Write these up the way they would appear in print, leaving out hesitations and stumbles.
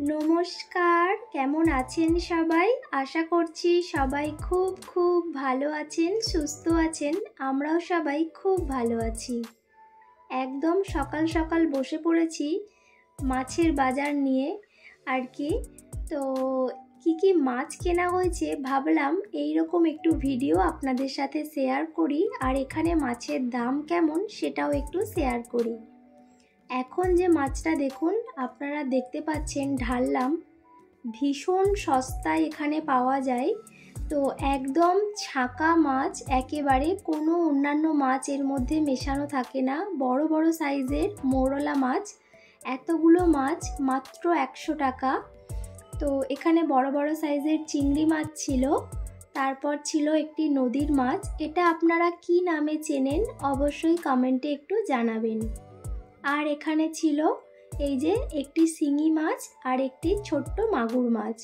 নমস্কার, কেমন আছেন সবাই? আশা করছি সবাই খুব খুব ভালো আছেন, সুস্থ আছেন। আমরাও সবাই খুব ভালো আছি। একদম সকাল সকাল বসে পড়েছি মাছের বাজার নিয়ে আর কি। তো কি মাছ কেনা হয়েছে ভাবলাম এইরকম একটু ভিডিও আপনাদের সাথে শেয়ার করি, আর এখানে মাছের দাম কেমন সেটাও একটু শেয়ার করি। এখন যে মাছটা দেখুন, আপনারা দেখতে পাচ্ছেন ঢাললাম, ভীষণ সস্তায় এখানে পাওয়া যায়। তো একদম ছাকা মাছ, একেবারে কোনো অন্যান্য মাছ এর মধ্যে মেশানো থাকে না। বড় বড় সাইজের মৌরলা মাছ, এতগুলো মাছ মাত্র 100 টাকা। তো এখানে বড় বড় সাইজের চিংড়ি মাছ ছিল, তারপর ছিল একটি নদীর মাছ। এটা আপনারা কি নামে চেনেন অবশ্যই কমেন্টে একটু জানাবেন। আর এখানে ছিল এই যে একটি শিঙি মাছ আর একটি ছোট্ট মাগুর মাছ।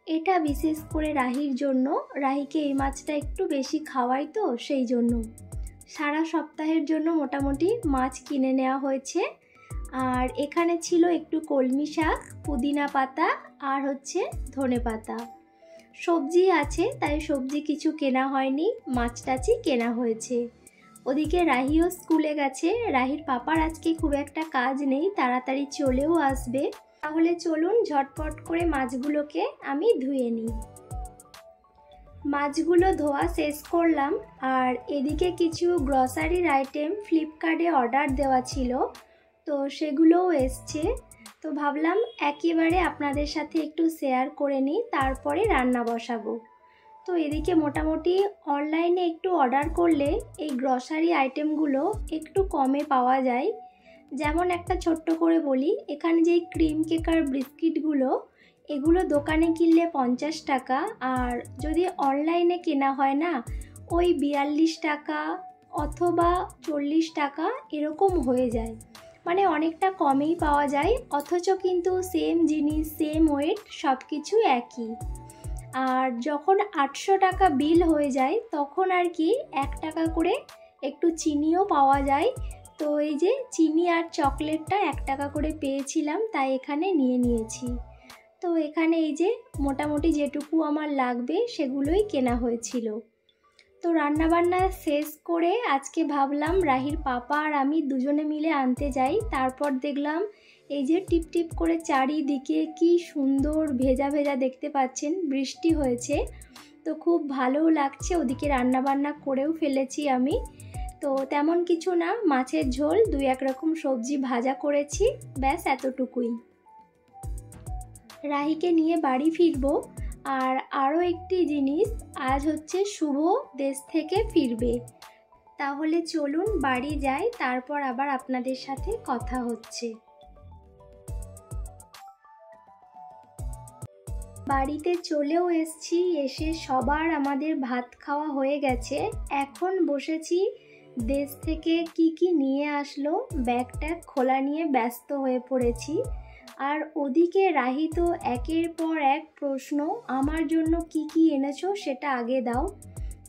এটা বিশেষ করে রাহির জন্য, রাহিকে এই মাছটা একটু বেশি খাওয়াই, তো সেই জন্য সারা সপ্তাহের জন্য মোটামুটি মাছ কিনে নেওয়া হয়েছে। আর এখানে ছিল একটু কলমি শাক, পুদিনা পাতা আর হচ্ছে ধনে পাতা। সবজি আছে, তাই সবজি কিছু কেনা হয়নি, মাছ টাছই কেনা হয়েছে। ওদিকে রাহিও স্কুলে গেছে। রাহির পাপার আজকে খুব একটা কাজ নেই, তাড়াতাড়ি চলেও আসবে। তাহলে চলুন ঝটপট করে মাছগুলোকে আমি ধুয়ে নিই। মাছগুলো ধোয়া শেষ করলাম। আর এদিকে কিছু গ্রসারির আইটেম ফ্লিপকার্টে অর্ডার দেওয়া ছিল, তো সেগুলোও এসছে। তো ভাবলাম একেবারে আপনাদের সাথে একটু শেয়ার করে নিই, তারপরে রান্না বসাবো। তো এদিকে মোটামুটি অনলাইনে একটু অর্ডার করলে এই গ্রসারি আইটেমগুলো একটু কমে পাওয়া যায়। যেমন একটা ছোট্ট করে বলি, এখানে যেই ক্রিম কেকার বিস্কিটগুলো, এগুলো দোকানে কিনলে 50 টাকা, আর যদি অনলাইনে কেনা হয় না, ওই 42 টাকা অথবা 40 টাকা এরকম হয়ে যায়। মানে অনেকটা কমেই পাওয়া যায়, অথচ কিন্তু সেম জিনিস, সেম ওয়েট, সব কিছু একই। আর যখন 800 টাকা বিল হয়ে যায় তখন আর কি 1 টাকা করে একটু চিনিও পাওয়া যায়। তো এই যে চিনি আর চকলেটটা 1 টাকা করে পেয়েছিলাম, তাই এখানে নিয়ে নিয়েছি। তো এখানে এই যে মোটামুটি যেটুকু আমার লাগবে সেগুলোই কেনা হয়েছিল। তো রান্নাবান্না শেষ করে আজকে ভাবলাম রাহির পাপা আর আমি দুজনে মিলে আনতে যাই। তারপর দেখলাম এই যে টিপ টিপ করে চারিদিকে কি সুন্দর ভেজা ভেজা দেখতে পাচ্ছেন, বৃষ্টি হয়েছে, তো খুব ভালোও লাগছে। ওদিকে রান্নাবান্না করেও ফেলেছি আমি। তো তেমন কিছু না, মাছের ঝোল, 2-1 রকম সবজি ভাজা করেছি, ব্যাস এতটুকুই। রাহিকে নিয়ে বাড়ি ফিরবো। আর আরও একটি জিনিস, আজ হচ্ছে শুভ দেশ থেকে ফিরবে। তাহলে চলুন বাড়ি যাই, তারপর আবার আপনাদের সাথে কথা হচ্ছে। বাড়িতে চলেও এসছি, এসে সবার আমাদের ভাত খাওয়া হয়ে গেছে। এখন বসেছি দেশ থেকে কি নিয়ে আসলো ব্যাগ ট্যাগ খোলা নিয়ে ব্যস্ত হয়ে পড়েছি। আর ওদিকে রাহি তো একের পর এক প্রশ্ন, আমার জন্য কি এনেছো সেটা আগে দাও।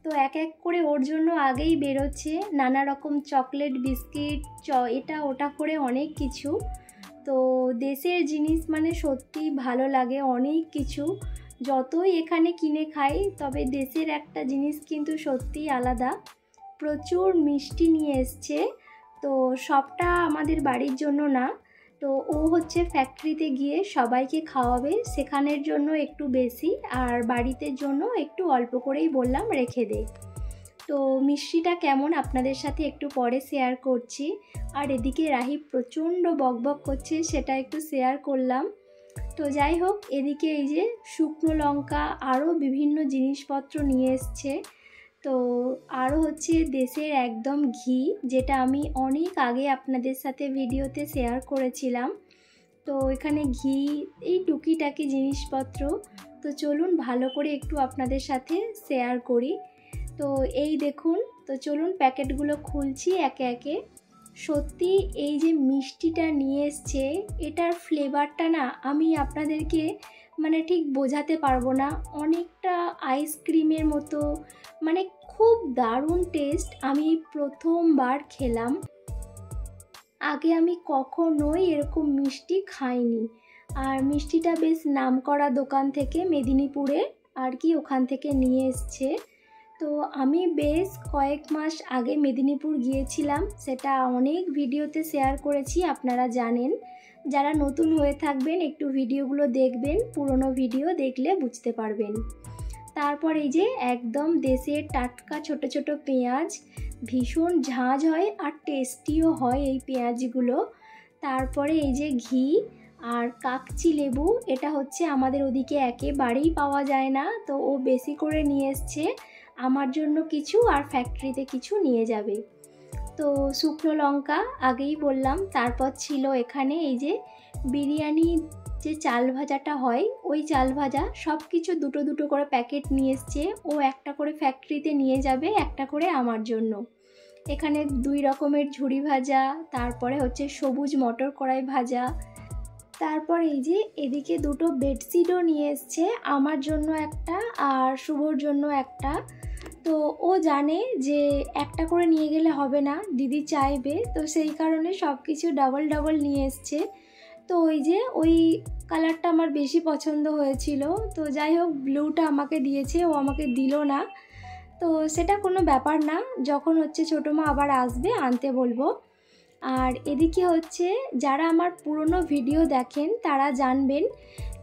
তো এক এক করে ওর জন্য আগেই বেরোচ্ছে নানা রকম চকলেট, বিস্কিট, এটা ওটা করে অনেক কিছু। তো দেশের জিনিস মানে সত্যি ভালো লাগে, অনেক কিছু। যতই এখানে কিনে খাই, তবে দেশের একটা জিনিস কিন্তু সত্যিই আলাদা। প্রচুর মিষ্টি নিয়ে এসছে। তো সবটা আমাদের বাড়ির জন্য না, তো ও হচ্ছে ফ্যাক্টরিতে গিয়ে সবাইকে খাওয়াবে, সেখানের জন্য একটু বেশি, আর বাড়িতে জন্য একটু অল্প করেই বললাম রেখে দে। তো মিষ্টিটা কেমন আপনাদের সাথে একটু পরে শেয়ার করছি। আর এদিকে রাহি প্রচণ্ড বকবক করছে, সেটা একটু শেয়ার করলাম। তো যাই হোক, এদিকে এই যে শুকনো লঙ্কা, আরও বিভিন্ন জিনিসপত্র নিয়ে এসছে। তো আরও হচ্ছে দেশের একদম ঘি, যেটা আমি অনেক আগে আপনাদের সাথে ভিডিওতে শেয়ার করেছিলাম। তো এখানে ঘি, এই টুকিটাকি জিনিসপত্র। তো চলুন ভালো করে একটু আপনাদের সাথে শেয়ার করি। তো এই দেখুন, তো চলুন প্যাকেটগুলো খুলছি একে একে। সত্যি এই যে মিষ্টিটা নিয়ে এসছে, এটার ফ্লেভারটা না আমি আপনাদেরকে মানে ঠিক বোঝাতে পারবো না। অনেকটা আইসক্রিমের মতো, মানে খুব দারুণ টেস্ট। আমি প্রথমবার খেলাম, আগে আমি কখনোই এরকম মিষ্টি খাইনি। আর মিষ্টিটা বেশ নামকরা দোকান থেকে, মেদিনীপুরে আর কি, ওখান থেকে নিয়ে এসছে। তো আমি বেশ কয়েক মাস আগে মেদিনীপুর গিয়েছিলাম, সেটা অনেক ভিডিওতে শেয়ার করেছি, আপনারা জানেন। যারা নতুন হয়ে থাকবেন একটু ভিডিওগুলো দেখবেন, পুরনো ভিডিও দেখলে বুঝতে পারবেন। তারপর এই যে একদম দেশের টাটকা ছোট ছোট পেঁয়াজ, ভীষণ ঝাঁঝ হয় আর টেস্টিও হয় এই পেঁয়াজগুলো। তারপরে এই যে ঘি আর কাকচি লেবু, এটা হচ্ছে আমাদের ওদিকে একেবারেই পাওয়া যায় না, তো ও বেশি করে নিয়ে এসছে আমার জন্য কিছু, আর ফ্যাক্টরিতে কিছু নিয়ে যাবে। তো শুকনো লঙ্কা আগেই বললাম। তারপর ছিল এখানে এই যে বিরিয়ানি যে চাল ভাজাটা হয়, ওই চাল ভাজা, সব কিছু দুটো দুটো করে প্যাকেট নিয়ে এসছে। ও একটা করে ফ্যাক্টরিতে নিয়ে যাবে, একটা করে আমার জন্য। এখানে 2 রকমের ঝুরি ভাজা, তারপরে হচ্ছে সবুজ মটর কড়াই ভাজা। তারপর এই যে এদিকে 2টো বেডশিটও নিয়ে এসছে, আমার জন্য একটা আর শুভর জন্য একটা। তো ও জানে যে একটা করে নিয়ে গেলে হবে না, দিদি চাইবে, তো সেই কারণে সব কিছু ডাবল ডাবল নিয়ে এসছে। তো ওই যে ওই কালারটা আমার বেশি পছন্দ হয়েছিল, তো যাই হোক ব্লুটা আমাকে দিয়েছে, ও আমাকে দিল না। তো সেটা কোনো ব্যাপার না, যখন হচ্ছে ছোটো মা আবার আসবে আনতে বলবো। আর এদিকে হচ্ছে যারা আমার পুরনো ভিডিও দেখেন তারা জানবেন,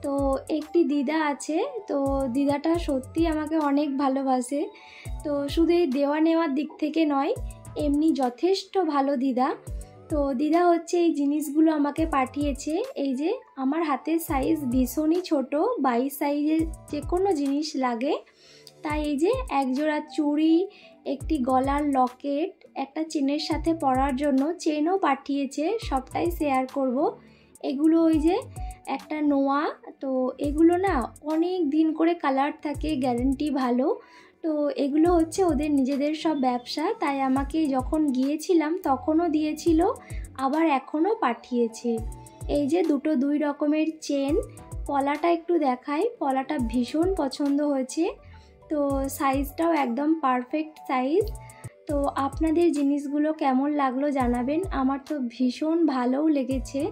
তো একটি দিদা আছে, তো দিদাটা সত্যি আমাকে অনেক ভালোবাসে। তো শুধু এই দেওয়া নেওয়ার দিক থেকে নয়, এমনি যথেষ্ট ভালো দিদা। তো দিদা হচ্ছে এই জিনিসগুলো আমাকে পাঠিয়েছে। এই যে আমার হাতের সাইজ ভীষণই ছোট, 22 সাইজের যে কোনো জিনিস লাগে, তাই এই যে একজোড়া চুড়ি, একটি গলার লকেট, একটা চেনের সাথে পরার জন্য চেনও পাঠিয়েছে, সবটাই শেয়ার করব। এগুলো ওই যে একটা নোয়া, তো এগুলো না অনেক দিন করে কালার থাকে, গ্যারেন্টি ভালো। তো এগুলো হচ্ছে ওদের নিজেদের সব ব্যবসা, তাই আমাকে যখন গিয়েছিলাম তখনও দিয়েছিল, আবার এখনও পাঠিয়েছে। এই যে 2 রকমের চেন, পলাটা একটু দেখাই, পলাটা ভীষণ পছন্দ হয়েছে, তো সাইজটাও একদম পারফেক্ট সাইজ। তো আপনাদের জিনিসগুলো কেমন লাগলো জানাবেন, আমার তো ভীষণ ভালোও লেগেছে।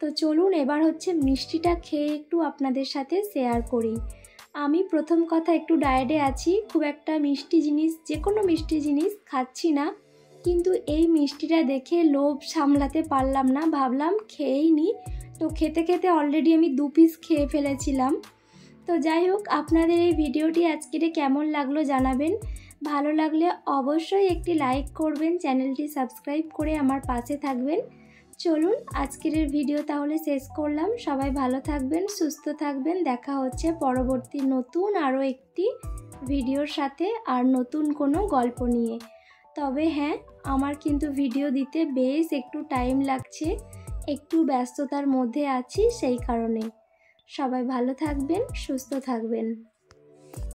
তো চলুন এবার হচ্ছে মিষ্টিটা খেয়ে একটু আপনাদের সাথে শেয়ার করি। আমি প্রথম কথা একটু ডায়েটে আছি, খুব একটা মিষ্টি জিনিস, যে কোনো মিষ্টি জিনিস খাচ্ছি না, কিন্তু এই মিষ্টিটা দেখে লোভ সামলাতে পারলাম না, ভাবলাম খেয়েই নি। তো খেতে খেতে অলরেডি আমি 2 পিস খেয়ে ফেলেছিলাম। তো যাই হোক, আপনাদের এই ভিডিওটি আজকের কেমন লাগলো জানাবেন, ভালো লাগলে অবশ্যই একটি লাইক করবেন, চ্যানেলটি সাবস্ক্রাইব করে আমার পাশে থাকবেন। চলুন আজকের ভিডিও তাহলে শেষ করলাম। সবাই ভালো থাকবেন, সুস্থ থাকবেন, দেখা হচ্ছে পরবর্তী নতুন আরও একটি ভিডিওর সাথে আর নতুন কোনো গল্প নিয়ে। তবে হ্যাঁ, আমার কিন্তু ভিডিও দিতে বেশ একটু টাইম লাগছে, একটু ব্যস্ততার মধ্যে আছি, সেই কারণে। সবাই ভালো থাকবেন, সুস্থ থাকবেন।